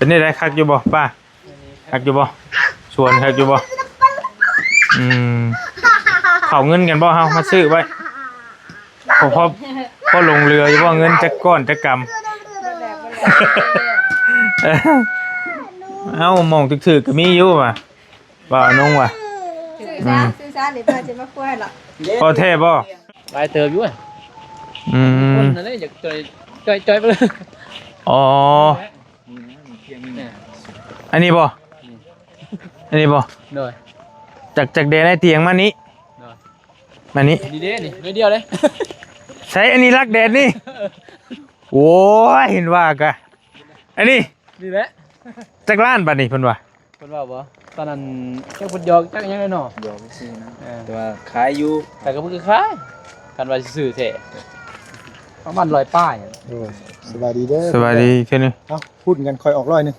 เป็นได้คักอยู่บ่ป้าคักอยู่บ่ชวนคักอยู่บ่เขาเงินกันบ่เฮามาซื้อไว้พอลงเรืออยู่บ่เงินจักก้อนจักกำเอ้ามองถึกๆก็มีอยู่ว่ะบ่น้องว่ะซื้อซะหรือว่าจะมาคุยหรอพอแท้บ่ลายเติบอยู่อ่ะคนนั่นแหละอยากจอยไปเลยอ๋ออันนี้บ่โดยจากเดนไอเตียงมานี้มานี้ดีเด้นี่ไม่เดียวเลยใช้อันนี้รักแดดนี่โอ้ยเห็นว่ากะอันนี้ดีแหละจากร้านบัดนี้เพิ่นว่าบ่ตอนนั้นแค่คนยอกจักยังไงเนาะยอกซื่อนะแต่ว่าขายอยู่แต่ก็บ่คือขายกันว่าซื้อแท้ประมาณ100ป้ายสบายดีเด้อสบายดีแค่นี้เอ้าพูดกันค่อยออก100นึง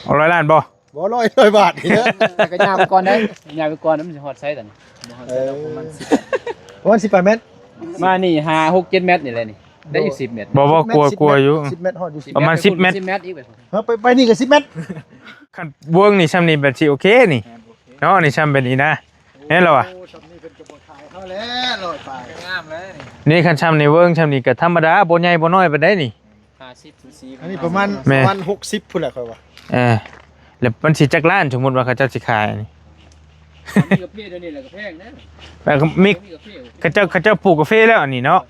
ออก100ล้านบ่100บาทนี่เด้อแต่ก็ยามไปก่อนได้ยามไปก่อนมันสิฮอดไซส์ตอนนี้ประมาณ18เมตรมานี่5 6 7เมตรนี่แหละนี่ได้อยู่10เมตรบ่กลัวอยู่10เมตรฮอดอยู่ประมาณ10เมตรอีกไปนี่ก็10เมตรคันเวิงนี่ซ้ำนี่แบบสิโอเคนี่เนาะนี่ซ้ำเป็นนี่นะเห็นแล้วอ่ะนี่คันซ้ำนี่เวิงซ้ำนี่ก็ธรรมดาบ่ใหญ่บ่น้อยปานใดนี่50อันนี้ประมาณ60พุ่นแหละค่อยว่าแล้วมันสิจักล้านสมมุติว่าเขาเจ้าสิขายนี่มีกาแฟเดี๋ยวนี้แหละก็แพงนะแบบมีเขาเจ้าปลูกกาแฟแล้วอันนี้เนาะ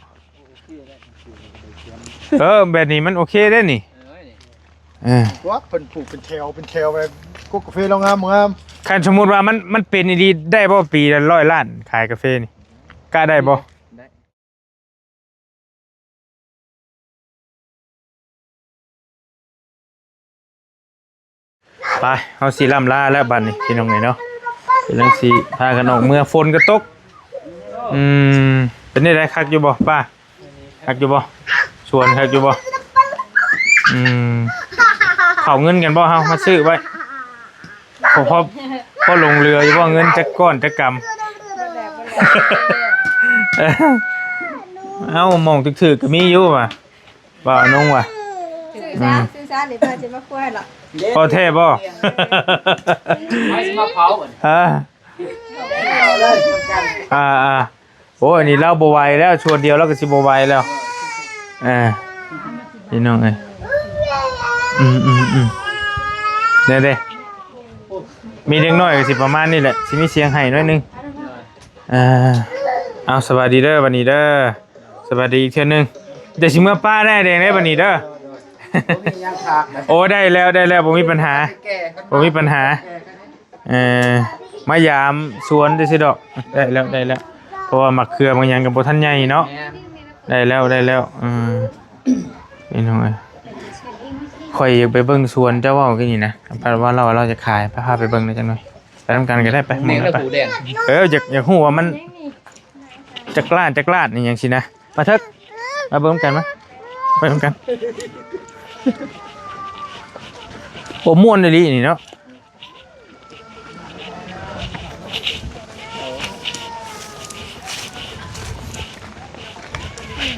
แบบนี้มันโอเคได้นี่ว่าเพิ่นปลูกเป็นแถวไปกกาแฟเรางามคันสมมุติว่ามันเป็นดีได้บ่ปีละ100ล้านขายกาแฟนี่กล้าได้บ่ไปเฮาสิล่ำลาแล้วบัดนี้พี่น้องเนาะเป็นจังซี่พากันออกเมื่อฝนก็ตกเป็นได้คักอยู่บ่ป้าคักอยู่บ่ชวนคักอยู่บ่เขาเงินกันบ่เฮามาซื้อไว้พอลงเรืออยู่บ่เงินจักก้อนจักกำเอ้ามองถึกๆก็มีอยู่ว่ะบ่น้องว่ะซื้อซะหรือว่าจะมาคุยหรอพอแท้บ่ไม่สิมาเผาโอ้อันนี้เราบ่ไหวแล้วชวนเดียวเราก็สิบ่ไหวแล้วพี่น้องเอ้ยเด้มีเด็กน้อยก็สิประมาณนี้แหละสิมีเสียงไห้น้อยนึงเอาสวัสดีเด้อบัดนี้เด้อสวัสดีอีกเทื่อนึงเดี๋ยวสิเมื่อป้าได้แดงได้บัดนี้เด้อโอ้ได้แล้วผมมีปัญหา มายามสวนได้สิดอกได้แล้วเพราะว่ามักเขือบางอย่างกับบ่ทันใหญ่เนาะได้แล้วนี่น้องเอ้ยข่อยอยากไปเบิ่งสวนเจ้าว่ากันนี่นะเพราะว่าเราจะขายพาไปเบิ่งได้จังหน่อยไปทำกันก็ได้ไปมองไปอยากฮู้ว่ามันจักรลาดนี่หยังสินะมาเถิกมาเบิ่งกันมั้ยไปเบิ่งกันโอ้ม่วนเลยนี่เนาะ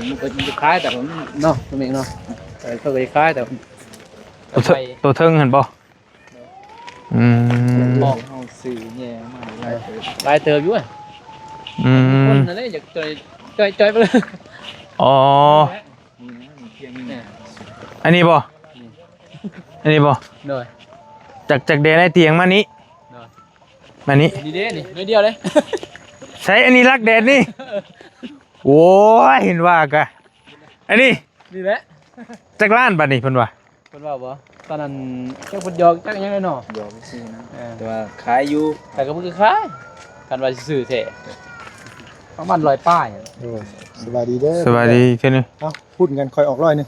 มันก็จะคล้ายแต่ผมเนาะตัวเองเนาะแต่ก็จะคล้ายแต่ตัวเทิงเห็นบ่บอกเอาสื่อแย่มากลายเติบอยู่อ่ะคนนั่นแหละอยากจอยไปเลยอ๋ออันนี้บ่โดยจากเดนไอเตียงมานี้มานี้ดีเด้นี่ไม่เดียวเลยใช้อันนี้รักแดดนี่โอ้ยเห็นว่ากะอันนี้ดีแหละจากร้านบัดนี้เพิ่นว่าบ่ตอนนั้นแค่คนยอกจักยังไงเนาะยอกซื่อนะแต่ว่าขายอยู่แต่ก็บ่คือขายกันว่าซื้อแท้ประมาณ100ป้ายสบายดีเด้อสบายดีแค่นี้เอ้าพูดกันค่อยออก100นึง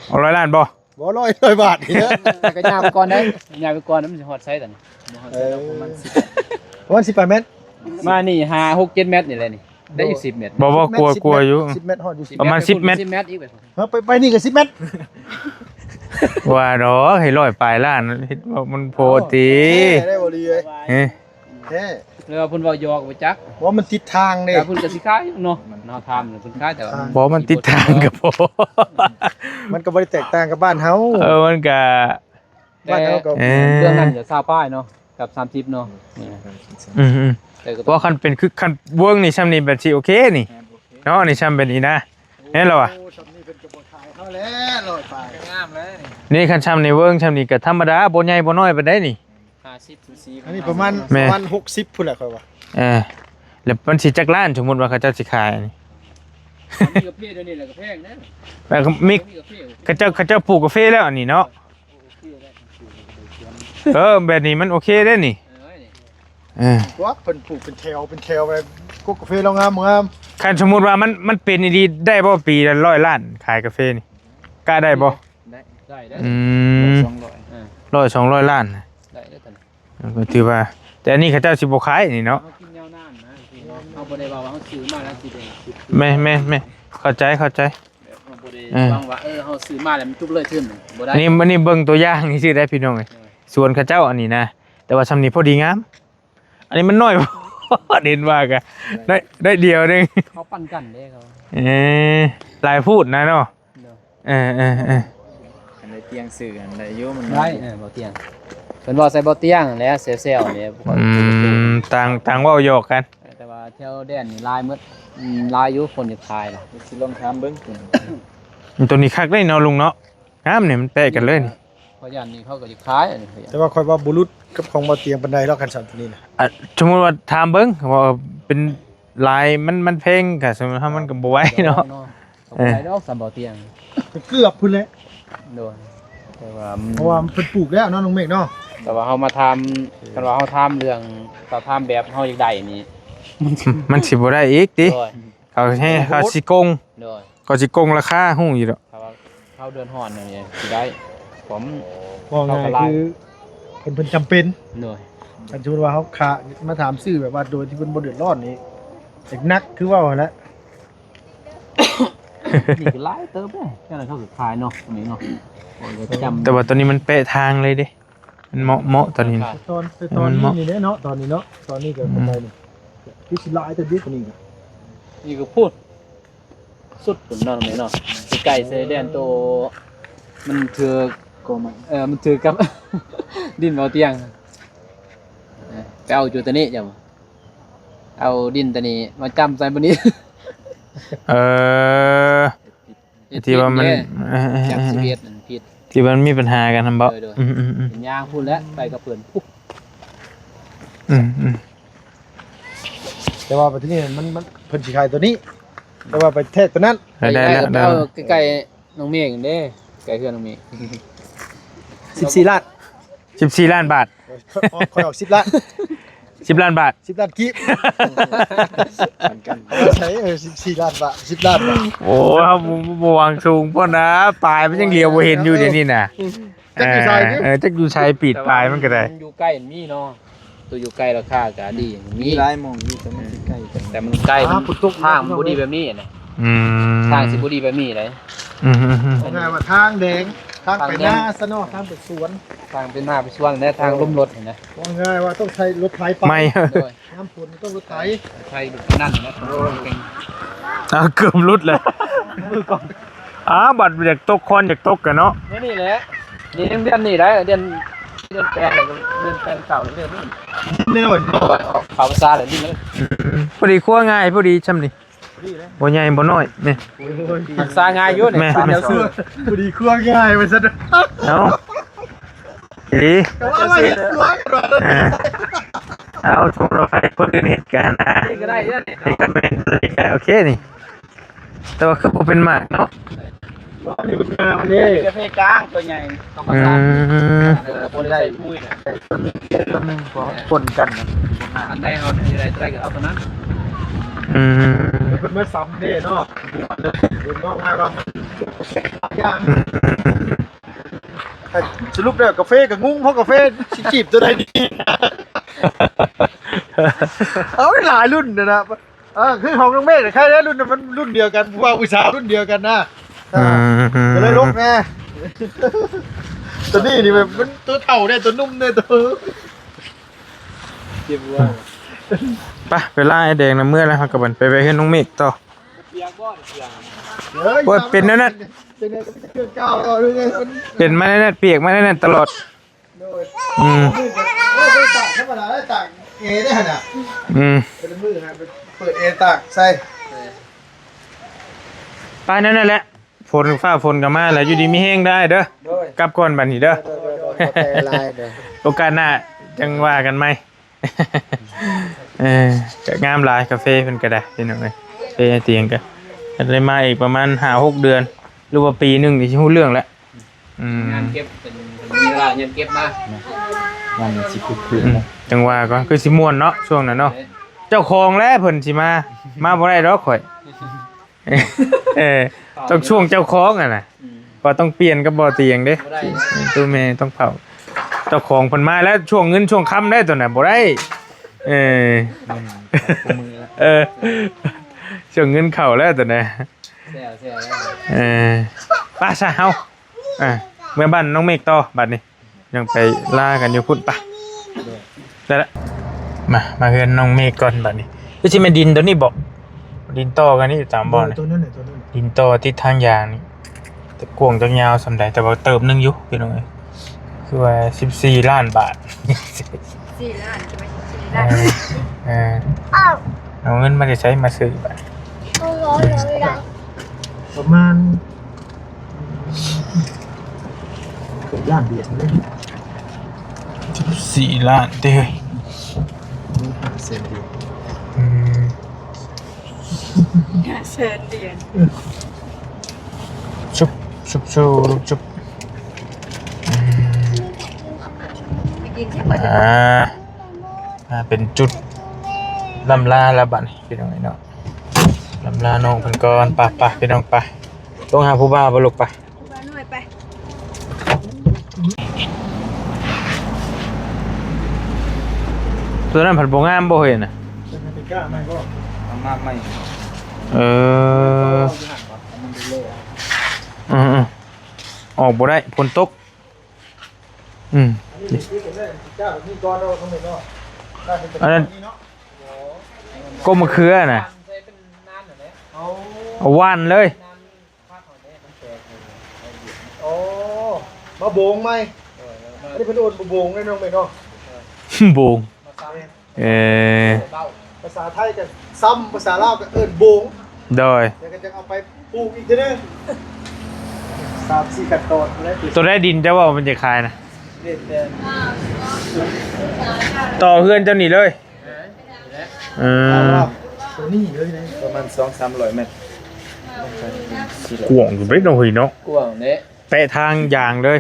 ออก100ล้านบ่100บาทนี่เด้อแต่ก็ยามไปก่อนได้ยามไปก่อนมันสิฮอดไซส์ตอนนี้ประมาณ18เมตรมานี่5 6 7เมตรนี่แหละนี่ได้อยู่10เมตรบ่กลัวอยู่10เมตรฮอดอยู่ประมาณ10เมตรอีกไปนี่ก็10เมตรว่าดอกให้100ปลายล้านเฮ็ดว่ามันโพติได้บ่ดีเอ้ย แท้ เลยว่าเพิ่นเว้ายอกไปจัก ว่ามันติดทางเด้ แต่เพิ่นก็สิขายเนาะเนาะทำเพิ่นขายแต่ว่า บ่มันติดทางกับบ่ มันก็บ่ได้แตกต่างกับบ้านเฮา มันก็ บ้านเฮาก็ เรื่องนั้นจะ20ป้ายเนาะกับ30เนาะนี่นะ อืม แต่ก็ เพราะคันเป็นคือคันเวิร์กนี่ซ้ำนี่แบบสิโอเคนี่เนาะนี่ซ้ำเป็นนี่นะเห็นแล้วว่ะ โอ้ชำนี้เป็นกระบอกขายเฮาแล้วลอยไป งามเลยนี่ นี่คันซ้ำนี่เวิร์กซ้ำนี่ก็ธรรมดาบ่ใหญ่บ่น้อยปานใดนี่ 50 อันนี้ประมาณ แม่ 60พุ่นแหละค่อยว่า แล้วมันสิจักล้านสมมุติว่าเขาเจ้าสิขายนี่ มีกาแฟเดี๋ยวนี้แหละกาแฟนะ แล้วก็มี มีกาแฟ เขาเจ้าปลูกกาแฟแล้วอันนี้เนาะแบบนี้มันโอเคได้นี่ ว่าเพิ่นปลูกเป็นแถวไปกกกาแฟเรางาม คันสมมุติว่ามันเป็นดีๆได้บ่ปีละ100 ล้านขายกาแฟนี่กล้าได้บ่ ได้ได้ อืม 200 100-200 ล้าน ได้ได้ตอน ก็ถือว่า แต่อันนี้เขาเจ้าสิบ่ขายนี่เนาะ เฮากินยาวนานนะเฮาบ่ได้ว่าเฮาซื้อมาแล้วสิได้ แม่เข้าใจ เฮาบ่ได้ฟังว่าเฮาซื้อมาแล้วมันจุบเลยขึ้นบ่ได้ อันนี้เบิ่งตัวอย่างนี่สิได้พี่น้องเอ้ยส่วนเขาเจ้าอันนี้นะแต่ว่าซำนี้พอดีงาม อันนี้มันน้อย เด่นว่าก็ได้เดียวนึง เขาปั่นกันเด้เขา หลายพูดนะเนาะ เนาะ อันใดเตียงสื่ออันใดโยมัน ได้บ่เตียงเพิ่นว่าใส่บ่เตียงแหล้วเซลๆเนี่ยบ่ค่อย ต่างเว้าหยอกกัน แต่ว่าแถวแดนนี่ลายหมดลายอยู่คนจะทายล่ะ สิลองถามเบิ่ง ตัวนี้คักได้เนาะลุงเนาะงามเนี่ยมันแปะกันเลยนี่ เพราะยันนี่เขาก็สิขายอันนี้เขา ๆแต่ว่าค่อยว่าบุรุษกับของบ่เตียงปานใดแล้วกันสั่นตัวนี้น่ะ สมมุติว่าถามเบิ่งว่าเป็นลายมันเพลงก็สมมุติว่ามันก็บ่ไหวเนาะ เขาบ่ได้ดอกสำบ่เตียง เกือบพุ่นแหละ โดนแต่ว่า เพราะว่ามันเพิ่นปลูกแล้วเนาะน้องเมฆเนาะ แต่ว่าเฮามาทำกันว่าเฮาทำเรื่องเขาทำแบบเฮาอยากได้นี่ มันสิบ่ได้อีกติ โดย เขาสิโกง โดย เขาสิโกงราคาฮู้อยู่ดอก ถ้าว่าเข้าเดือนฮ้อนนี่สิได้ผม ว่าไงคือเพิ่นจำเป็น โดย อันสมมุติว่าเฮาขามาถามซื้อแบบว่าโดยที่เพิ่นบ่เดือดร้อนนี่เด็กนักคือว่าหั่นแหละ นี่คือหลายเติบเด้จังนั้นเขาก็ขายเนาะตรงนี้เนาะโอ้ยจำ แต่ว่าตัวนี้มันเป๊ะทางเลยเด้มันเหมาะตอนนี้นะ ตอนนี้นี่เนาะตอนนี้เนาะตอนนี้ก็ปานใดนี่คือสิหลายแต่เด็กกว่านี้ก็ นี่ก็พูดสุดผมนอนไหนเนาะสิไก่เซเดนโตมันถือ ก็มัน มันถือกับ ดินเอาเตียงไปเอาจุดตัวนี้จ้ะเอาดินตัวนี้มาจำใส่บนนี้ ที่ว่ามัน จากสิเวียดผิด ที่มันมีปัญหากันทำบ่ โดยเป็นยางพูดแล้วไปกับเพื่อนปุ๊บ แต่ว่าประเทศนี้มันเพิ่นสิขายตัวนี้ แต่ว่าไปเทศตัวนั้น ได้แล้ว เอาใกล้ๆน้องเมฆเด้ใกล้เพื่อนน้องเมฆ 14ล้าน 14 ล้านบาท ค่อยออก10ล้าน 10 ล้านบาท 10ล้านกิเอาใช้14ล้านบาท10ล้านบาท โอ้ครับบวงสูงพ่อนะปลายมันยังเลียวบ่เห็นอยู่เดี๋ยวนี้น่ะจักอยู่ชายปิดปลายมันก็ได้ อยู่ใกล้มีเนาะตัวอยู่ใกล้ราคาก็ดีมี มีหลายหมองอยู่แต่มันสิใกล้กัน แต่มันใกล้ทางบุดีแบบนี้นะทางสิบุดีแบบนี้เลย เอาง่ายว่าทางแดงทางไปหน้าซะเนาะทางไปสวน ทางเป็นหน้าไปสวนและทางล้มรถเห็นไหม ว่าง่ายว่าต้องใช้รถไถไป ไม่ โดย น้ำฝนต้องรถไถ ใช่นั่นนะเก่ง เกือบรุดเลยบัตรจากตกคอนจากตกกันเนาะ นี่แหละเดือนนี่ได้เดือนแปดเดือนแปดเก่าเดือนนี้ แน่นอน ข่าวภาษาเลยนี่เลย พอดีคั่วง่ายพอดีช่ำนี่บ่ใหญ่บ่น้อยนี่ ภาษาง่ายยุ่นเนี่ยเดี๋ยวซื้อ พอดีเครื่องง่ายไปซะ เอาดี แต่ว่าไม่เห็นเครื่อง เอาชมเราไปคนอื่นเหตุการณ์นะ นี่ก็ได้เนี่ย นี่ก็เป็นโอเคนี่แต่ว่าคือบ่เป็นหมากเนาะ นี่ กาแฟกลางตัวใหญ่ต้องภาษาคนได้พูด คนกันนะ อันใดเอาได้ก็เอาตัวนั้น เป็นเมื่อซ้ำเนี่ยเนาะดูนอกง่ายว่าสรุปแล้วกาแฟกับงุ้งเพราะกาแฟสิจีบตัวใดดีเอาหลายรุ่นนะคือของน้องเมฆแค่นี้รุ่นมันรุ่นเดียวกันว่าอุตสาหรุ่นเดียวกันนะก็เลยลกไงตัวนี้นี่แบบมันตัวเท่าเนี่ยตัวนุ่มเนี่ยตัว เจ็บว่า ไปล่าไอ้แดงน้ำเมื่อแล้วครับกับมันไปเฮ็ดน้องเมฆต่อ เปียกบ่เปียก โอ้ยเป็นนั่นน่ะ เป็นเครื่องเก่าเอาด้วยไงมัน เป็นมาแน่ๆเปียกมาแน่ๆตลอด โดย อืม มือกันโอ้ยตากธรรมดาแล้วตากเอได้ขนาด อืม เป็นมือฮะเปิดเอตากใส่ ไปนั่นแหละฝนฟ้าฝนก็มาแล้วอยู่ดีมีแห้งได้เด้อ โดย กลับก่อนบัดนี้เด้อ แต่ลายเด้อ โอกาสหน้าจังว่ากันไหม ก็งามหลายกาแฟเพิ่นก็ได้พี่น้องเอ้ยกาแฟเตียงก็ได้มาอีกประมาณ5-6 เดือนหรือว่าปีหนึงนี่สิฮู้เรื่องแล้วอืม งานเก็บเป็นมีเวลาเงินเก็บมา มันสิคึกคืน อืมจังว่าก็คือสิม่วนเนาะช่วงนั้นเนาะเจ้าของแล้วเพิ่นสิมาบ่ได้ดอกข่อย ต้องช่วงเจ้าของอ่ะนะก็ต้องเปลี่ยนกับบ่อเตียงเด้ บ่ได้ ตัวแม่ต้องเผาเจ้าของเพิ่นมาแล้วช่วงเงินช่วงค่ำได้ตัวน่ะบ่ได้เออ มือละ เออช่วงเงินเข้าแล้วตัวน่ะ แซ่บ เออป้าซะเฮาเมื่อบ้านน้องเมฆต่อบัดนี้ยังไปล่ากันอยู่พุ่นปะได้ละมาเฮือนน้องเมฆก่อนบัดนี้คือสิแม่นดินตัวนี้บ่ดินต่อกันนี่ตามบ่อนี่ ตัวนั้นน่ะตัวนั้น ดินต่อที่ทางยางนี่แต่กวงจังยาวสำใดแต่ว่าเติมนึงอยู่พี่น้องเอ้ยคือว่า14 ล้านบาท 4 ล้านใช่ไหม4 เอ ล้าน อเอาเงินมาได้ใช้มาซื้อบัด ประมาณเกือบล้านเดียวเลย 14 ล้านเด้อ เส้นดี อืม เชิญเดือน ชุบชุบชุบชุบ ไปกินที่บ้าน เป็นจุดลำลาละบัดนี้พี่น้องเนาะลำลาน้องเพิ่นก่อนไปพี่น้องไปต้องหาผู้บ่าวบ่ลูกไป บ้านหน่อยไป ตัวนั้นเพิ่นบ่งามบ่เห็นน่ะ เป็นกล้าไหมก็ เอามาใหม่ เออออกบ่ได้ฝนตกนี่กล้าแบบนี้ก้อนเราต้องเป็นเนาะ อันนั้นก็มะเขือน่ะ ใช้เป็นนานเหรอเนี่ย เอาว่านเลย นานพักของเนี่ยมันแตก โอ้มาโบงไหมอันนี้เป็นโอนมาโบงได้น้องไปเนาะ โบง มาซ้ เออ ำเบ้า ภาษาไทยกับซ้ำภาษาลาวกับเอิญโบง โดย เดี๋ยวก็จะเอาไปปลูกอีกทีนึง3-4ขั้นตอนแล้ว ตัวได้ดินจะว่ามันจะคายนะ เด็ดแต่ ต่อเพื่อนเจ้าหนีเลยเออ ตัวนี้เลยนะ ประมาณ200-300 เมตร กวงอยู่เบ็ดเนาะเฮ้ยเนาะ กวางเนี่ย แปะทางอย่างเลย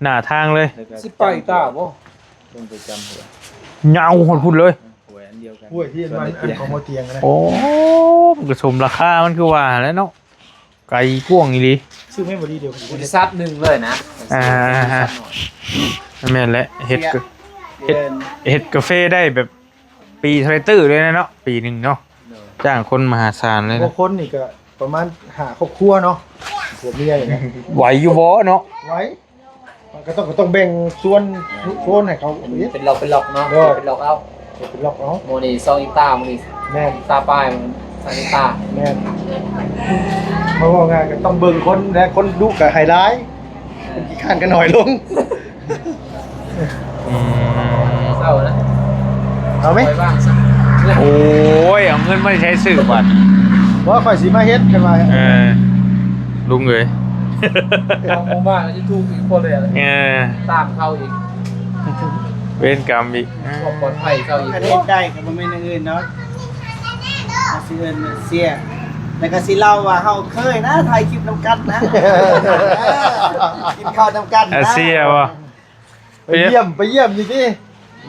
หน้าทางเลย แล้วก็ สิไปตาบ่ ลงไปจำหัว เงาหดพุ่นเลย หัวอันเดียวกัน ห้วยที่มันอันของโมเตียงนะ โอ้มันก็สมราคามันคือว่าแล้วเนาะไก่กวงอีหลี ซื้อไม่บดีเดียวกัน บริษัทหนึ่งเลยนะ แม่นแหละเฮ็ด เดือน เฮ็ดกาแฟได้แบบปีเทรตื้อเลยนะเนาะปีหนึงเนาะจ้างคนมหาศาลเลย พว นะ กคนนี่ก็ประมาณหาครอบครัวเนาะผัวเมียอย่างเงี้ย ไหวอยู่บ่เนาะ ไว้มันก็ต้องแบ่งส่วนให้เขาเนี่ย เป็นหลอกเนาะเป็นหลอกเอา เป็นล็อกเนาะ โมนี่ซองอีกตาโมนี่ แม่น ตาป้ายมันซองอีกตา แม่นเพราะว่างานก็ต้องเบิ่งคนและคนดุกับไฮไลท์คนขี้ข้านกันหน่อยลง เศร้านะ เอาไหม ไปบ้างสัก โอ้ยเอาเงินมาใช้ซื้อบัตร เพราะว่าข่อยสีมาเฮ็ดกันมา ลุงเอ้ย มองบ้านแล้วจะถูกอีกคนเลยตามเข้าอีก เวรกรรมอีก ความปลอดภัยเข้าอีก อันนี้ได้ก็บ่แม่นอย่างอื่นเนาะอาสิเอิ้นเสียแล้วก็สิเล่าว่าเฮาเคยนะถ่ายคลิปนำกันนะกินข้าวนำกันนะ อาเซียวะ ไปเยี่ยมอยู่ที่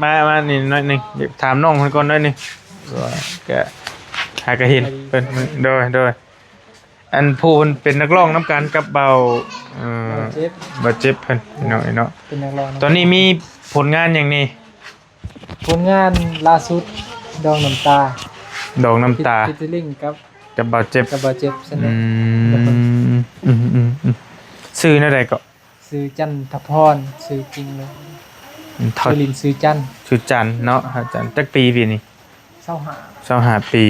มานี่หน่อยหนึงเดี๋ยวถามน้องคนก่อนหน่อยหนึงว่าแกหากระเห็นเป็นโดยอันผู้เพิ่นเป็นนักร้องน้ำกันกับเบาเจ็บ บ่เจ็บเพิ่นน้อยเนาะ เป็นนักร้อง ตอนนี้มีผลงานอย่างนี้ ผลงานล่าสุดดองน้ำตา ดอกน้ำตา ฟิตติ้งกับ กับเบาเจ็บ กับบาเจ็บส อื นิท มซื้อนั่นใดก็ ซื้อจันทพรซื้อจริงเลย เท่า ชื่อลินซื้อจัน ชุดจันทร์เนาะอาจารย์จักปีปีนี้ 25 25ปี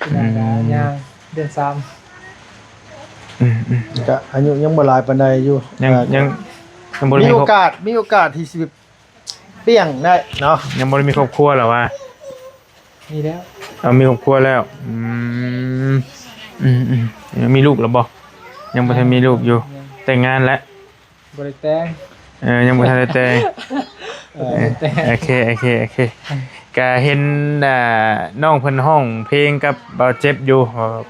ปีนั้นก็ย่างเดือน3 ก็อายุยังบ่หลายปานใดอยู่ ยังบ่ได้ มี มี โอ ครอบ กาสที่สิเปรี้ยงได้เนาะ ยังบ่ได้มีครอบครัวหรอวะ มีแล้ว เอามีครอบครัวแล้วยังมีลูกหรือบ่ยังบ่ทันมีลูกอยู่แต่งงานแล้ว บ่ได้แต่ง ยังบ่ทันได้แต่ง แต่ง โอเคก็เห็นน้องเพิ่นห้องเพลงกับบ่าวเจ็บอยู่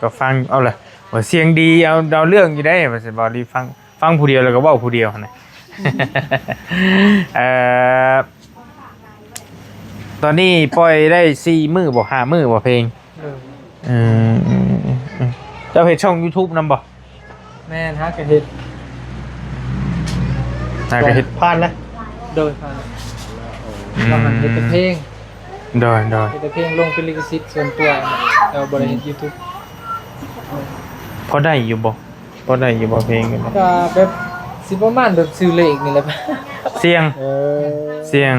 ก็ฟังเอาล่ะว่าเสียงดีเอาดาวเรื่องอยู่ได้ว่าสิบ่รีฟังผู้เดียวแล้วก็เว้าผู้เดียวนะ ตอนนี้ปล่อยได้4มื้อบ่5มื้อบ่เพลงเจ้าเฮ็ดช่อง YouTube นำบ่ แม่นฮักกะเฮ็ด น่าก็เฮ็ด ผ่านนะ โดยผ่านเรามันเฮ็ดแต่เพลง ดอย เฮ็ดแต่เพลงลงเป็นลิขสิทธิ์ส่วนตัวเราบ่ได้เฮ็ด YouTube พอได้อยู่บ่เพลงกัน ก็แบบสิประมาณแบบซื้อเลขนี่แหละ เสียง เสียง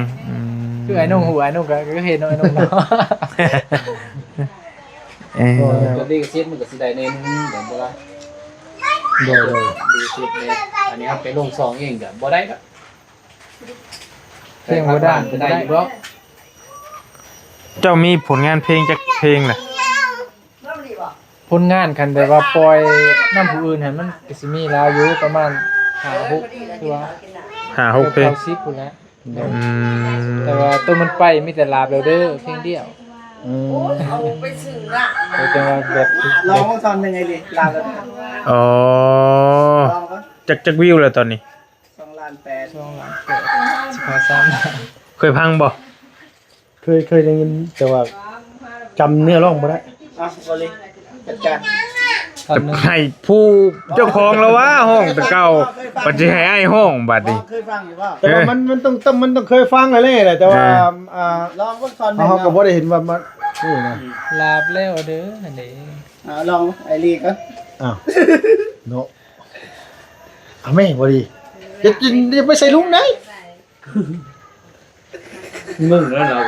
คือไอ้น้องหูไอ้น้องก็เห็นไอ้น้องเนาะ ตัวเลขเซ็ตมันก็สิได้ในนึงแบบบ่ล่ะโดยดีเซ็ตเนี่ยอันนี้ครับไปลงซองเองก็บ่ได้ก็เพลงบ่ได้ก็ได้อยู่บ่ เจ้ามีผลงานเพลงจักเพลงล่ะ ผลงานคันแบบว่าปล่อยน้ำผู้อื่นให้มันก็สิมีลาวอยู่ประมาณ5-6คือว่า 5-6เพลง 90พุ่นแหละ ม แต่ว่าตัวมันไปมีแต่ลาบแล้วเด้อเพลงเดียวแต่ว่าแบบ ลองทำยังไงดิลาแล้ว อ๋อ ลองก็ จักวิวแล้วตอนนี้ 2 ล้าน 8 2ล้าน8สิบ3 เคยพังบ่ เคยได้ยินแต่ว่าจำเนื้อร้องบ่ได้ อ่ะบริจัดการ ตอนนึง ให้ผู้เจ้าของแล้วว่าห้องแต่เก่าปัจจัยให้ไอ้ห้องบัดนี้ เคยฟังอยู่ว่า แต่ว่ามันต้องเคยฟังอะไรแหละแต่ว่าลองก็ตอนหนึง เขาก็บ่ได้เห็นว่ามันนี่นะ ลาบแล้วเด้ออันนี้ ลองไอรีก็ อ้าวเนาะเอาแม่บ่ดีจะกินจะไปใส่ลุงไหน มึงแล้วเนาะ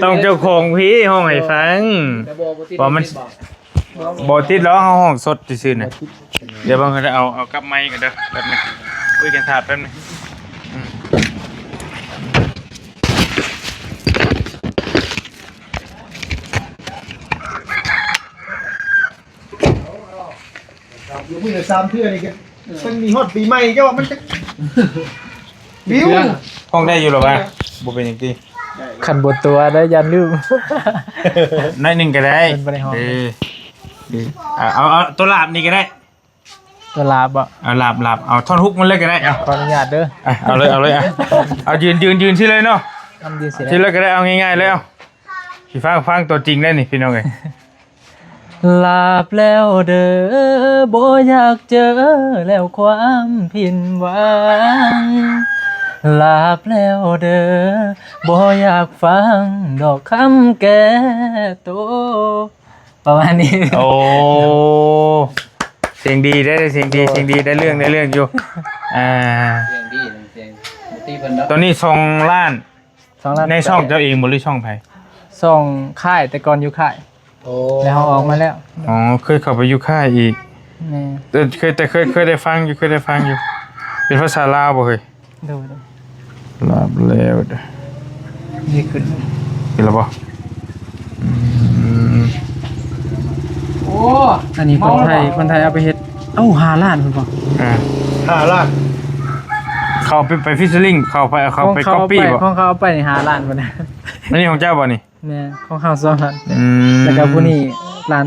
ต้องเจ้าของพี่ห้องให้ฟัง แต่บ่ติด บ่มันบ่ติดล้อเฮาห้องสดซื่อๆน่ะเดี๋ยวบางก็เอากลับไมค์กันเด้อแป๊บนึงคุยกันถาดแป๊บนึง อยู่มื้อละ3เทื่อนี่ก็มันมีฮอดปีใหม่เจ้าว่ามันจะบิว ห้องได้อยู่หรอวะบ่เป็นจังซี่ ขันบทตัวได้ยันลืม น้อยหนึงก็ได้ เป็นบ่ได้ห้อง เอาตัวลาบนี่ก็ได้ ตัวลาบอ่ะ เอาลาบเอาท่อนฮุกมันเลยก็ได้เอา ขออนุญาตเด้อ เอาเลยเอายืนที่เลยเนาะ ทำดีเสร็จ ที่เลยก็ได้เอาง่ายๆเลยเอาสิฟังตัวจริงได้นี่พี่น้องเอ้ย ลาบแล้วเด้อบ่อยากเจอแล้วความผิดหวังลาบแล้วเด้อบ่อยากฟังดอกคำแก่โตประมาณนี้ โอ้เสียงดีได้เสียงดีได้เรื่องอยู่เสียงดีเสียงตีเพิ่นเนาะตอนนี้2 ล้าน 2 ล้าน ในช่องเจ้าเองบ่หรือช่องไผ ส่งค่ายแต่ก่อนอยู่ค่าย โอ้ แล้วออกมาแล้ว อ๋อเคยเข้าไปอยู่ค่ายอีก นี่ เคยได้ฟังอยู่เป็นภาษาลาวบ่เคย ดู ลาบแล้วเด้อ นี่ขึ้น เห็นแล้วบ่ โอ้อันนี้คนไทยเอาไปเฮ็ดเอ้า5 ล้านเพิ่นบ่ 5ล้าน เข้าไปฟิชเชอร์ลิงเข้าไปก๊อปปี้บ่ ของเขาเอาไปนี่5 ล้านบ่ได้ อันนี้ของเจ้าบ่นี่ แม่ของเขา2 ล้าน ม แล้วก็ผู้นี้1.2 ล้าน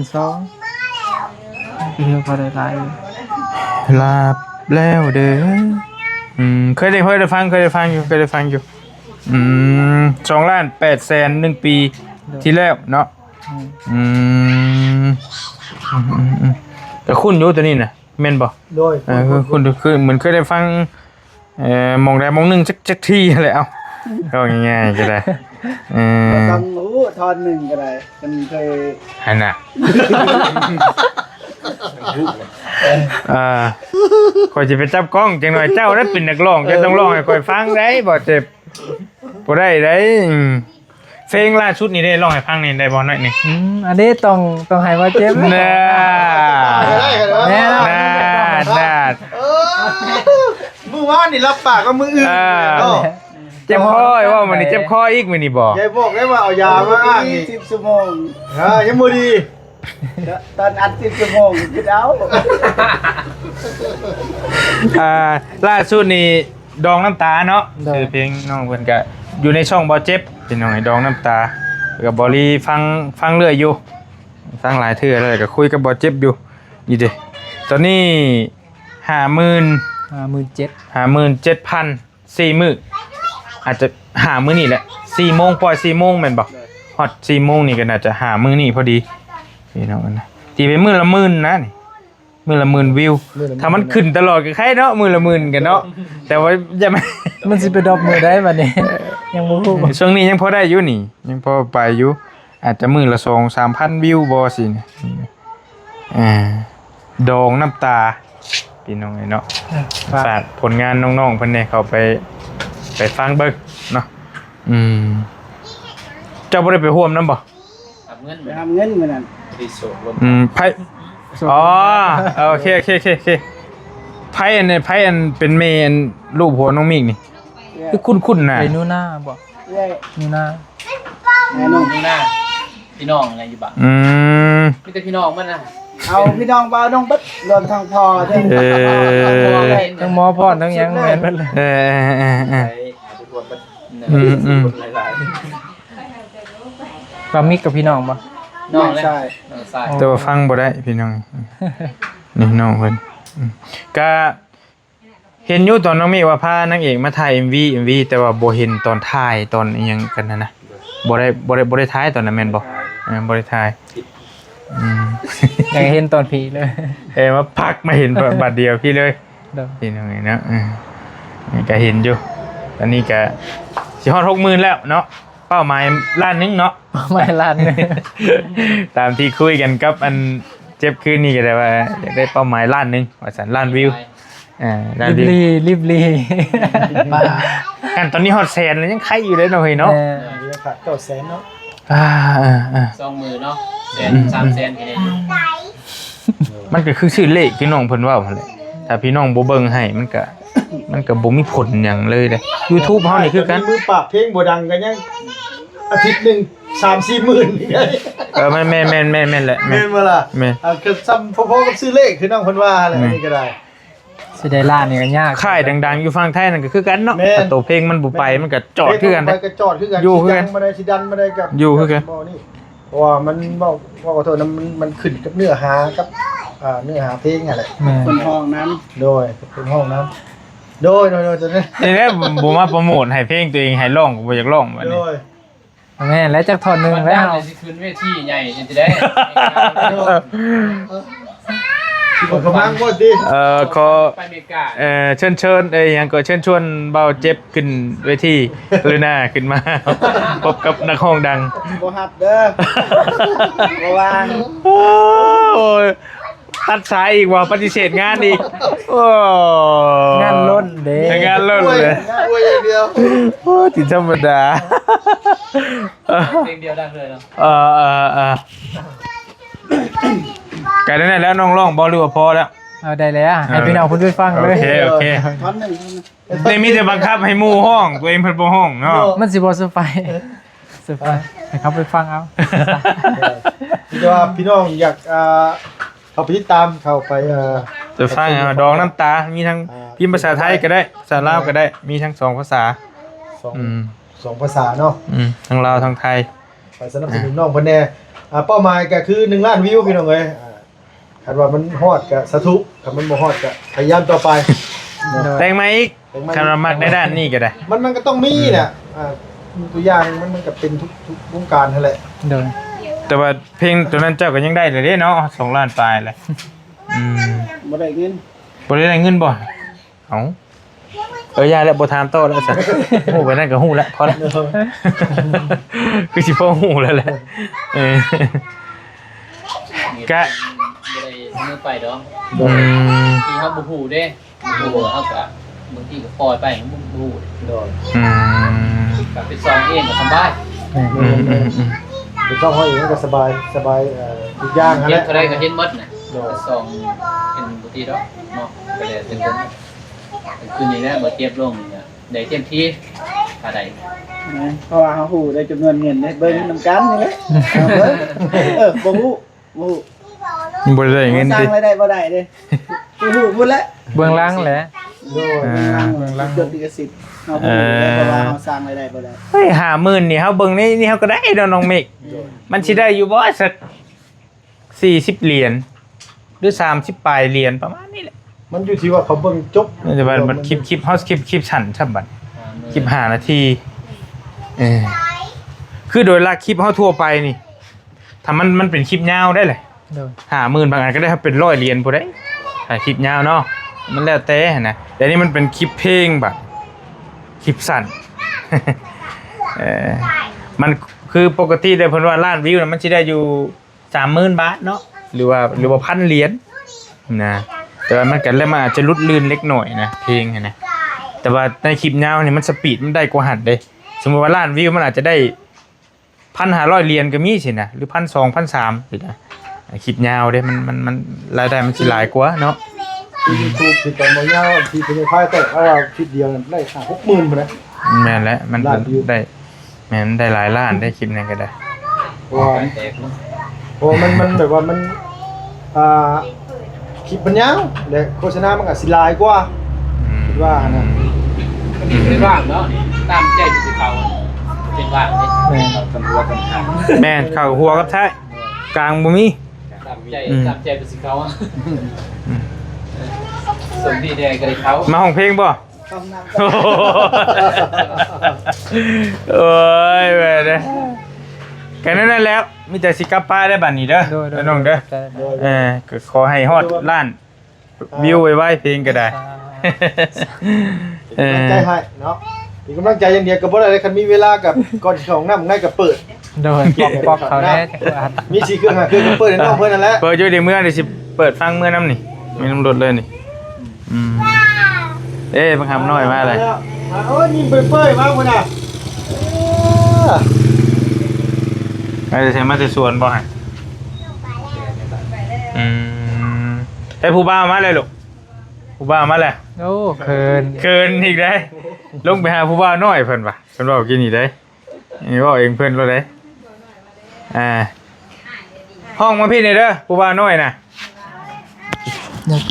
คือพอได้หลายอยู่ ลาบแล้วเด้อเคยได้ฟังอยู่2 ล้าน8แสน1 ปีที่แล้วเนาะแต่คุณอยู่ตัวนี้น่ะแม่นบ่ โดย คือเหมือนเคยได้ฟังมองใดมองหนึ่งจักที่อะไรเอาก็ง่ายๆก็ได้ต้องรู้ทอนหนึ่งก็ได้มันเคย อันน่ะ ข่อยจะไปจับกล้องจังหน่อยเจ้าได้เป็นนักร้องจะต้องร้องให้ข่อยฟังได้บ่เจ็บบ่ได้ได้เพลงล่าสุดนี่ได้ร้องให้ฟังนี่ได้บ่หน่อยนี่ อันนี้ต้องให้ว่าเจ็บ น่า แน่ น่าน่า มือว่านนี่รับปากก็มืออื่นเนาะ เจ็บคอว่ามันนี่เจ็บคออีกมื้อนี้บ่ ยายบอกได้ว่าเอายามาอ้างนี่ 10ชั่วโมง ยังบ่ดี ตอนอัด10ชั่วโมงคิดเอา ล่าสุดนี่ดองน้ำตาเนาะคือเพลงน้องเพิ่นก็อยู่ในช่องบ่เจ็บเป็นน้องไอ้ดองน้ำตากับบอลีฟังเรื่อยอยู่ฟังหลายเทื่อเลยก็คุยกับบ่เจ็บอยู่นี่เด้ตอนนี้ 57,000 4 มื้ออาจจะ5มื้อนี่แหละ4โมงปล่อย4โมงแม่นบ่ฮอด4โมงนี่ก็น่าจะ5มื้อนี่พอดีพี่น้องนะตีไปมื้อละหมื่นนะนี่มื้อละหมื่นวิวถ้ามันขึ้นตลอดก็ใครเนาะมื้อละหมื่นกันเนาะแต่ว่าอย่ามา มันสิไปดอกมือได้บัดนี้ ยังบ่ฮู้ ช่วงนี้ยังพอได้อยู่นี่ยังพอไปอยู่อาจจะมื้อละ 2-3,000 วิวบ่สิดองน้ำตาพี่น้องเนาะฝากผลงานน้องๆเพิ่นเนี่ยเขาไปฟังเบิ่งเนาะเจ้าบ่ได้ไปร่วมนำบ่ ไปทำเงินมื้อนั้น ไผอ๋อโอเคไผอันเป็นเมนรูปหัวน้องมิกนี่คือคุ้นๆน่ะ ไปนู่นหน้าบ่ เอ้ย นู่นหน้า แม่น้อง ข้างหน้าพี่น้องอะไรอยู่บ้าง มีแต่พี่น้องมันน่ะ เอาพี่น้องบ่าวน้องปึ๊ดรวมทั้งพ่อทั้ง ทั้งหมอพรทั้งหยังแม่นเบิดเลย ปามิกกับพี่น้องบ่ น้องเลย ใช่ น้องชาย แต่ว่าฟังบ่ได้พี่น้องนี่น้องเพิ่นก็เห็นอยู่ตอนน้องมิกว่าพานางเอกมาถ่าย MV แต่ว่าบ่เห็นตอนถ่ายตอนอีหยังกันนะบ่ได้ถ่ายตอนนั้นแม่นบ่บ่ได้ถ่าย อยากเห็นตอนผีเลย มาพักมาเห็นบัดเดียวพี่เลย เด้อ พี่น้องเนาะก็เห็นอยู่ตอนนี้ก็สิฮอด 60,000 แล้วเนาะเป้าหมายล้านหนึงเนาะ ไม่ลั่นเลย ตามที่คุยกันกับอันเจ็บคืนนี้ก็ได้ว่าอยากได้เป้าหมายล้านหนึงว่าซั่นล้านวิวล้านวิว รีบลี กันตอนนี้ฮอดแสนแล้วยังไข่อยู่เลยเนาะเฮ้ยเนาะ เดี๋ยวขาด900,000เนาะ 20,000เนาะ300,000แค่นี้ มันก็คือชื่อเลขพี่น้องเพิ่นเว้าหั่นแหละถ้าพี่น้องบ่เบิ่งให้มันก็บ่มีผลหยังเลยเด้ YouTube เฮานี่คือกัน มือปราบเพลงบ่ดังกันยังอาทิตย์หนึง 3-4 หมื่นนี่ไง แม่นแหละ แม่นบ่ล่ะ แม่น คือซ้ำพอๆกับซื้อเลขคือน้องเพิ่นว่าแหละอันนี้ก็ได้ สิได้ล้านนี่ก็ยาก ค่ายดังๆอยู่ฝั่งไทยนั่นก็คือกันเนาะ แม่น แต่ตัวเพลงมันบ่ไปมันก็จอดคือกัน ไปก็จอดคือกัน อยู่คือกัน สิดังบ่ได้สิดันบ่ได้กับ อยู่คือกัน บ่นี่เพราะว่ามันบ่ขอโทษนะมันขึ้นกับเนื้อหากับเนื้อหาเพลงนั่นแหละ แม่ คนห้องนั้น โดยเป็นห้องน้ำโดยตัวนี้ ทีนี้บ่มาโปรโมทให้เพลงตัวเองให้ร้องก็บ่อยากร้องบัด โด นี้ ย แม่แล้วจักทอนหนึง มัน แล้ ได้ ว เลยสิคืนเวทีใหญ่จะได้ ที่ผมกำลังว่าดิ ขอ ไปอเมริกา เชิญหยังก็เชิญชวนเบาเจ็บขึ้นเวทีกรุณาขึ้นมา พบกับนักร้องดัง บ่ฮับเด้อบ่วาง โอ้ยตัดสายอีกว่าปฏิเสธงานอีกโอ้ งานล้นเด้ งานล้นเลย อวยอย่างเดียว โอ้ติดธรรมดา เพลงเดียวได้เลยเนาะ กันนั่นแล้วน้องร้องบอลหรือว่าพอแล้ว เอาได้แล้วให้พี่น้องเพิ่นไปฟังเลย โอเค ท่อนหนึง นี่มีแต่บังคับให้หมู่ห้องตัวเองเพิ่นบ่ห้องเนาะ มันสิบ่เซอร์ไพรส์ให้เขาไปฟังเอา ที่ว่าพี่น้องอยากเข้าไปติดตามเข้าไป จะฟังดองน้ำตา มีทั้งพิมพ์ภาษาไทยก็ได้ภาษาลาวก็ได้ มีทั้ง2ภาษา สองภาษาเนาะ ทั้งลาวทั้งไทย ไปสนับสนุนน้องเพิ่นแน่เป้าหมายก็คือ1ล้านวิวพี่น้องเอ้ยคาดว่ามันฮอดก็สาธุถ้ามันบ่ฮอดก็พยายามต่อไป แต่งมาอีกคำมักในด้านนี้ก็ได้ มันก็ต้องมีแหละตัวอย่างมันก็เป็นทุกวงการนั่นแหละ เด้อ แต่ว่าเพลงตัวนั้นเจ้าก็ยังได้เลยเด้เนาะ2ล้านปลายเลย บ่ได้เงิน บ่ได้เงินบ่เอ้ายายแล้วบ่ถามโตแล้วซะฮู้ไปนั่นก็ฮู้แล้วพอแล้วคือสิพอฮู้แล้วแหละก็ บ่ได้ มือไปดอก อืม ที่เขาบูฮูเด้บูฮูเขากับบางทีก็ปล่อยไปเขาบูฮู โดน อืม กับไปซ้อมเองก็สบาย ไปต้องห้อยอย่างนั้นก็สบายทุกอย่างนั่น เฮ็ แห ด ละ เท่าไรก็เฮ็ดหมดน่ะซ้อมเป็นปกติดอกเนาะก็เลยเป็นคนคืนนี้แหละบ่เจ็บลงนี่ได้เต็มที่ถ้าได้ เพราะว่าเขาหูได้จำนวนเงินได้เบิ้งน้ำกันนี่แหละบ่ฮู้บ่ฮู้ บ่ได้เงิน สร้า ดิ งรายได้บ่ได้เด้บ่ฮู้หมดแล้ว เบื้องล่างแหละ โดยเบื้องหลังจดลิขสิทธิ์เฮาบ่ฮู้ได้เพราะว่าเฮาสร้างรายได้บ่ได้ เฮ้ย50,000นี่เฮาเบิ่งนี่เฮาก็ได้ดอกน้องเมฆมันสิได้อยู่บ่สัก40เหรียญหรือ30ปลายเหรียญประมาณนี้แหละ มันอยู่ที่ว่าเขาเบิ่งจบ แต่ว่ามันคลิปเฮาคลิปชั้นซั่นบัดคลิป5นาทีคือโดยหลักคลิปเฮาทั่วไปนี่ถ้ามันเป็นคลิปยาวได้เลย50,000บางอันก็ได้เป็น100เหรียญพุ่นได้ถ้าคลิปยาวเนาะมันแล้วแต่นะแต่นี่มันเป็นคลิปเพลงบัดคลิปสั้น มันคือปกติเลยเพิ่นว่าล้านวิวน่ะมันสิได้อยู่ 30,000 บาทเนาะหรือว่า1,000 เหรียญนะแต่ว่ามันก็แล้วมันอาจจะลุดลื่นเล็กหน่อยนะเพลงนะแต่ว่าในคลิปยาวนี่มันสปีดมันได้กว่าหันเด้สมมุติว่าล้านวิวมันอาจจะได้ 1,500 เหรียญก็มีสินะหรือ 1,200 1,300สินะคลิปยาวเด้มันรายได้มันสิหลายกว่าเนาะ YouTube ที่ตอนบ่ยาวที่เป็นไฟแต่ว่าคลิปเดียวได้60,000พุ่นนะ แม่นแล้วมัน ล้านวิว ได้แม่นได้หลายล้านได้คลิปนั้นก็ได้ เพราะว่ามันแบบว่ามันคลิปมันยาวและโฆษณามันก็สิหลายกว่าคิดว่านะ เป็นว่างเนาะตามใจผู้สิเขาเป็นว่างนี่ตำรวจตำรวจ แม่นเข้าหัวกับท้ายกลางบ่มี ตามใจผู้สิเขาสมดีแดงก็ได้เขา มาห้องเพลงบ่ ต้องนำ โอ้โหโอ้ยแม่เด้อแค่นั้นแล้วมีแต่สิกลับป้าได้บัดนี้เด้อน้องเด้อก็ขอให้ฮอดล้านวิวไว้ๆเพลงก็ได้ เป็นกำลังใจให้เนาะมีกำลังใจอย่างเดียวก็บ่ได้เลยคันมีเวลากับก่อนสิเข้าห้องน้ำง่ายก็เปิด โดนปอกเขาแน่จังหวัด มี4เครื่อง5เครื่องก็เปิดให้น้องเพิ่นนั่นแหละ เปิดอยู่ในเมื่อนี่สิเปิดฟังเมื่อน้ำนี่มีน้ำรถเลยนี่บังคับน้อยมาเลย โอ้ยนี่เปื่อยๆมาพุ่นน่ะ ไอ้ใช้มาแต่สวนบ่ฮะให้ผู้บ่าวมาเลยลูกผู้บ่าวมาเลย โอ้เคิน อีกได้ลงไปหาผู้บ่าวน้อยเพิ่นว่าเพิ่นบอกกินอีกได้นี่บอกเองเพิ่นว่าได้ห้องมาพี่นี่เด้อผู้บ่าวน้อยน่ะ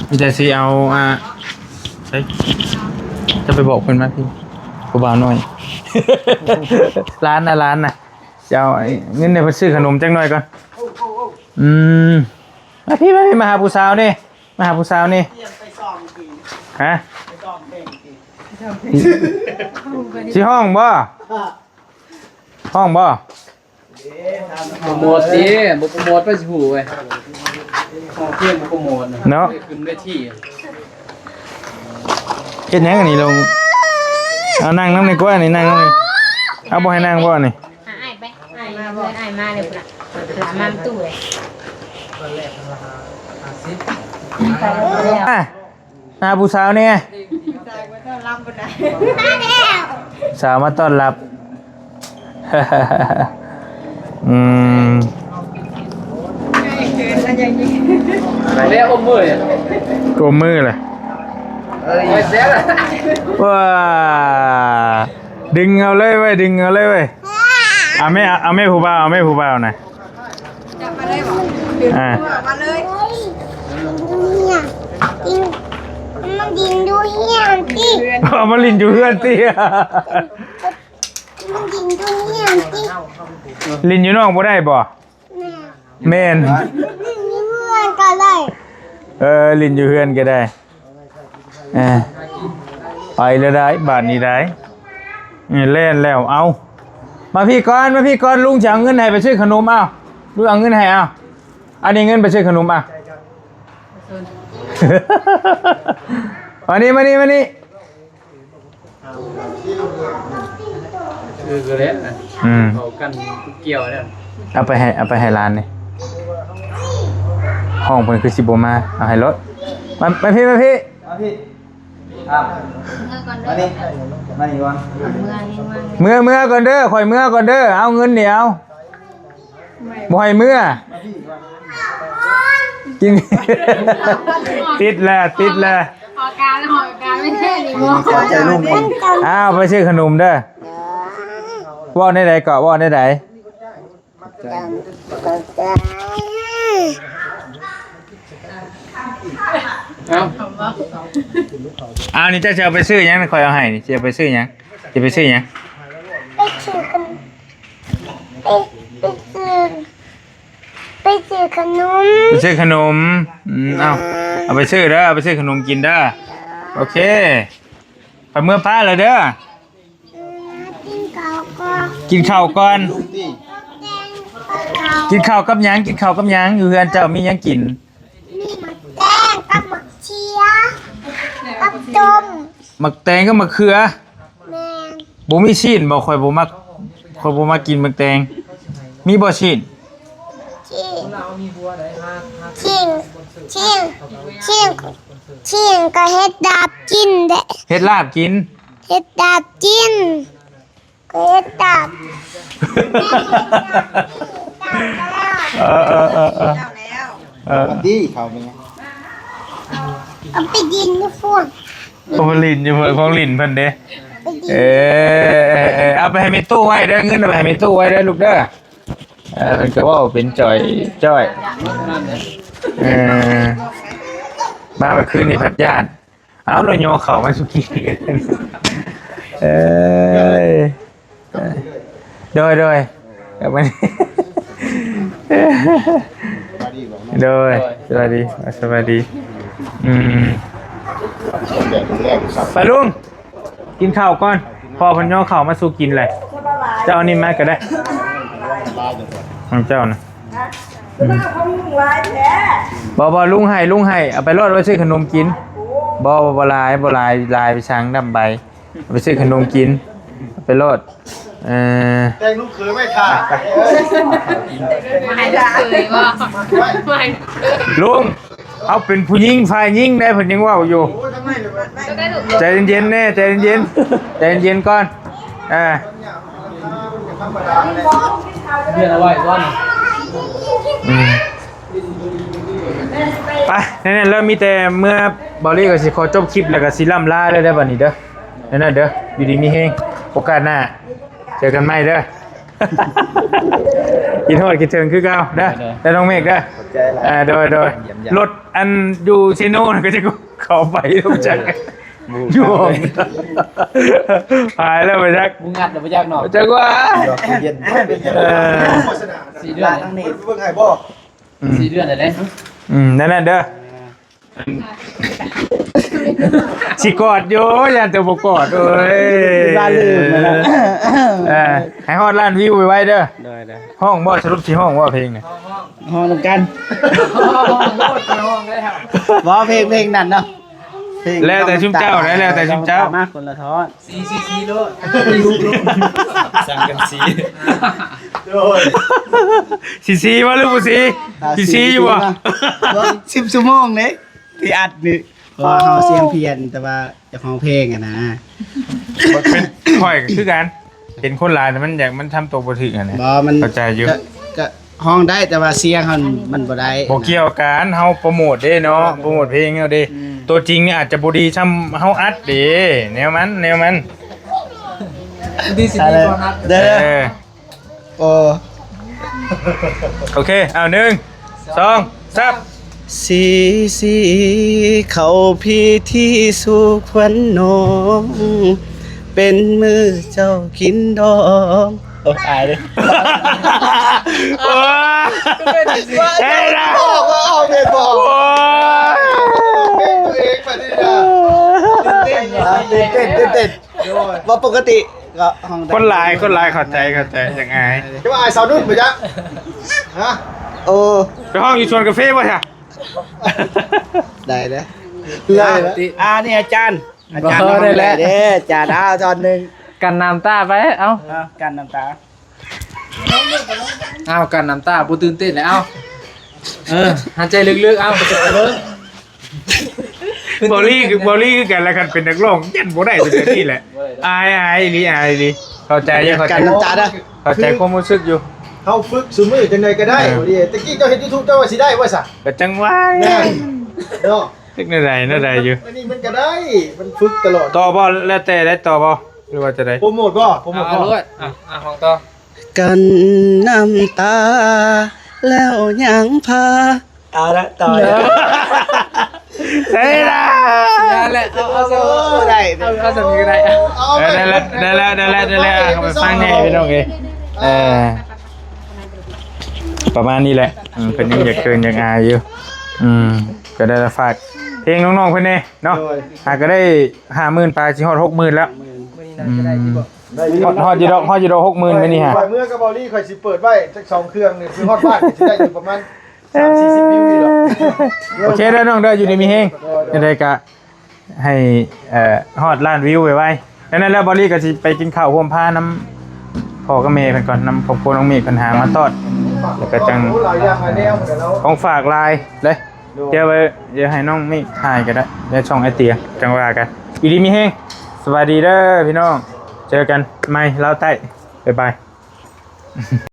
มีแต่สิเอาใช่จะไปบอกเพิ่นมาพี่ผู้บ่าวน้อย ร้านน่ะจะเอาเงินเดี๋ยวไปซื้อขนมจังหน่อยก่อนมาพี่มาหาผู้สาวนี่มาหาผู้สาวนี่ เตรียมไปซ้อมกี่ ฮะ ไปซ้อมเพลงกี่ สิห้องบ่ห้องบ่ โปรโมทดิบ่โปรโมทไปสิหูเว้ยของเที่ยงบ่โปรโมท เนาะ ขึ้นเวที เฮ็ดหยังอันนี้ลงเอานั่งน้ำนี่กว่านี่นั่งน้ำนี่เอาบ่ให้นั่งบ่นี่ ไอ้ไปไอ้มาเลยไอ้มาเลยหลานมาตู้เลย หาผู้สาวนี่ ตายไปก็รับไปได้ สาวมาต้อนรับ เกินแล้วยังยิง แล้วอมมือเนี่ย กลมมือเลย ไปเสียละ ว้าดึงเอาเลยเว้ยเอาไม่ผู้บ่าวนะ จับมาเลยบอกดึงตัวมาเลย มันดินดูเฮียนติ เอามาลินอยู่เพื่อนตี มันดินดูเฮียนติ ลินอยู่น้องบ่ได้บ่แม่น นี่เพื่อนก็ได้ ลินอยู่เพื่อนก็ได้ไปแล้วได้บาทนี้ได้เล่นแล้วเอามาพี่ก่อนลุงจะเอาเงินให้ไปซื้อขนมเอาลุงเอาเงินให้เอาอันนี้เงินไปซื้อขนมเอามานี่ คือแล้วเอากันเกี่ยวแล้ว เอาไปให้ร้านนี่ ห้องเพิ่นคือสิบ่มาเอาให้รถมาพี่ มาพี่ครับ เมื่อก่อน มา เด้อ นี่ก่อน เมื่อนี้ว่า เมื่อก่อนเด้อข่อยเมื่อก่อนเด้อเอาเงินเดี๋ยวบ่ให้เมื่อกิน ติดแล้วหอกาไม่ใช่นี่บ่ ใจลุ่มก่อน อ้าวไปซื้อขนมเด้อว่าได้ใดเกาะว่าได้ใดอ้าวนี่เจะเอาไปซื้อหยังคอยเอาให้นี่จะเอาไปซื้อหยังจะไปซื้อหยัง ไปซื้อขนม ไปซื้อขนมเอาไปซื้อเด้อเอาไปซื้อขนมกินเด้อโอเคไปเมื่อป้าเลยเด้อ กินข้าวก่อน กินข้าวก่อนกินข้าวกับหยังกินข้าวกับหยังอยู่เฮือนเจ้ามีหยังกิน มีหมักแตงกับหมักเชียกับต้ม หมักแตงกับหมักเขือ แม่ บ่มีชีนบ่ข่อยบ่มักกินหมักแตงมีบ่ชีน ชิงก็เฮ็ดดาบกินเด้ เฮ็ดลาบกิน เฮ็ดดาบกินก็เฮ็ดดาบ ดีเขาเป็นไง เอาไปกินนะฟุ้น ของลินอยู่เพิ่นของลินเพิ่นเด้ ไปกิน เอาไปให้แม่ตู้ไว้เด้อเงินเอาไปให้แม่ตู้ไว้เด้อลูกเด้อมันก็ว่าเป็นจ้อยมาเมื่อคืนนี่พัดญาติเอาเราโยเข้ามาสุกี้โดยกับมันโดยสวัสดีไปลุงกินข้าวก่อนพอพันย่อข้าวมาสู้กินเลยเจ้านี่มาก็ได้ของเจ้านะบ่ลุงให้เอาไปรอดไว้ซื้อขนมกินบ่ลายไปช้างดำใบไปซื้อขนมกินไปรอดแตงลูกเขยไม่ขาด ไม่ได้เลยว่าไม่ ลุงเอาเป็นผู้หญิงฝ่ายหญิงได้เพิ่นยังว่าอยู่ใจเย็นๆแน่ใจเย็นก่อนเรียนเอาไว้ก่อน ไปนั่นๆแล้วมีแต่เมื่อบอลลี่ก็สิขอจบคลิปแล้วก็สิล่ำลาเลยได้บัดนี้เด้อนั่นๆเด้ออยู่ดีมีเฮงโอกาสหน้าเจอกันใหม่เด้อ กินโทษกินเทิงคือเก่าเด้อได้น้องเมฆเด้อโดยรถอันอยู่เซโน่ก็จะขอไปทุกจักอยู่ห้องหายแล้วไปจัก มึงงัดเดี๋ยวไปยากหน่อย จักว่า เย็น 4 เดือน ทั้งนี้เพิ่งให้บอก 4 เดือนเลยเด้ นั่นๆเด้อสิกอดโยอย่าแต่บ่กอดเอ้ย บ้านลืมนะ ให้ฮอดล้านวิวไว้เด้อ ได้ ห้องบ่สรุปสิห้องว่าเพลงน่ะ ห้องนำกันว่าเพลงนั่นเนาะ แล้วแต่ชุมเจ้านะแล้วแต่ชุมเจ้าม ากคนละท้อน 4 โลด สั่งกันสี สีว่าหรือบ่สีอยู่บ่ 10 ชั่วโมงเลยที่อัดนี่เพราะเฮาเสียงเพียนแต่ว่าเจ้าของเพลงอ่ะนะ เป็นข่อยก็คือกันเห็นคนหลายแต่มันทำตัวบ่ถึกอ่ะนะ บ่มัน เข้าใจอยู่ ก็ห้องได้แต่ว่าเสียงมันบ่ได้ บ่เกี่ยวกันเฮาโปรโมทเด้เนาะโปรโมทเพลงเฮาเด้ตัวจริงเนี่ยอาจจะบ่ดีซ้ำเฮาอัดเด้แนวมัน ดีสิ อะไร ดีกว่านัด เด้อ โอ้ โอเคเอา1 2 3 สีเขาพี่ที่สุขวัญนองเป็นมือเจ้ากินดองโอ้ตายเลย โอ้ยเฮ้ยนะ บอกว่าเอาเพลงบอก โอ้ย ตัวเองไปดิจ้า เต้นว่าปกติก็ห้อง คนหลายเข้าใจยังไง จะว่าไอ้สาวนุ่นไปจ้ะฮะ โอ้ ไปห้องอยู่ชวนกาแฟป่ะจ๊ะ ได้เลยนี่อาจารย์ได้แล้วเด้อาจารย์จอนหนึ่ง กันน้ำตาไปเอ้า กันน้ำตา กันน้ำตาปูตื่นเต้นเลยเอ้า หายใจลึกๆเอาเบิ่ง บอลลี่คือกันแล้วกันเป็นนักร้องยันบ่ได้ตัวเดียวนี่แหละอายดีเข้าใจยังเข้าใจ การน้ำตาด้ะ เข้าใจความรู้สึกอยู่ เฮาฝึกซุมื้อจังไดก็ได้บ่ดีตะกี้เจ้าเฮ็ด YouTube เจ้าว่าสิได้ว่าซะ ก็จังว่า แน่เนาะ ตึกนั่นใดอยู่ อันนี้มันก็ได้มันฝึกตลอด ต่อบ่แล้วแต่ได้ต่อบ่หรือว่าจะได้ โปรโมทบ่โปรโมท เอา บ่ ลวดของต่อ กันน้ำตา แล้วยังพาเอาละต่อเลย ใช่ล่ะ นั่นแหละเอาซะ ได้ เอาซะนี่ก็ได้ ได้แล้วเข้าไปฟังแน่พี่น้องเอ้ยประมาณนี้แหละเพิ่นยังอยากเกินอยากอายอยู่ก็ได้ฝากเพลงน้องๆเพิ่นแน่เนาะหากก็ได้ 50,000 ปลายสิฮอด 60,000 แล้วฮอดอยู่ดอก60,000มื้อนี้ฮะ ข่อยเมื่อกับบอลลี่ข่อยสิเปิดไว้จัก2เครื่องนี่คือฮอดบ้านสิได้อยู่ประมาณ30-40วิวนี่หรอก โอเคเด้อน้องเด้ออยู่ในมีเฮงจะได้ก็ให้ฮอดล้านวิวไว้แล้วนั่นแล้วบอลลี่ก็สิไปกินข้าวร่วมพาน้ำพ่อกับแม่เพิ่นก่อนนำครอบครัวน้องเมฆเพิ่นหามาตอดแล้วก็จัง หลายอย่างหลายแนวเหมือนกันแล้ว ของฝากลายเลยเดี๋ยวให้น้องเมฆถ่ายก็ได้เดี๋ยวช่องไอเตียจังว่ากันอยู่ดีมีเฮงสวัสดีเด้อพี่น้องเจอกันใหม่ลาวใต้บ๊ายบาย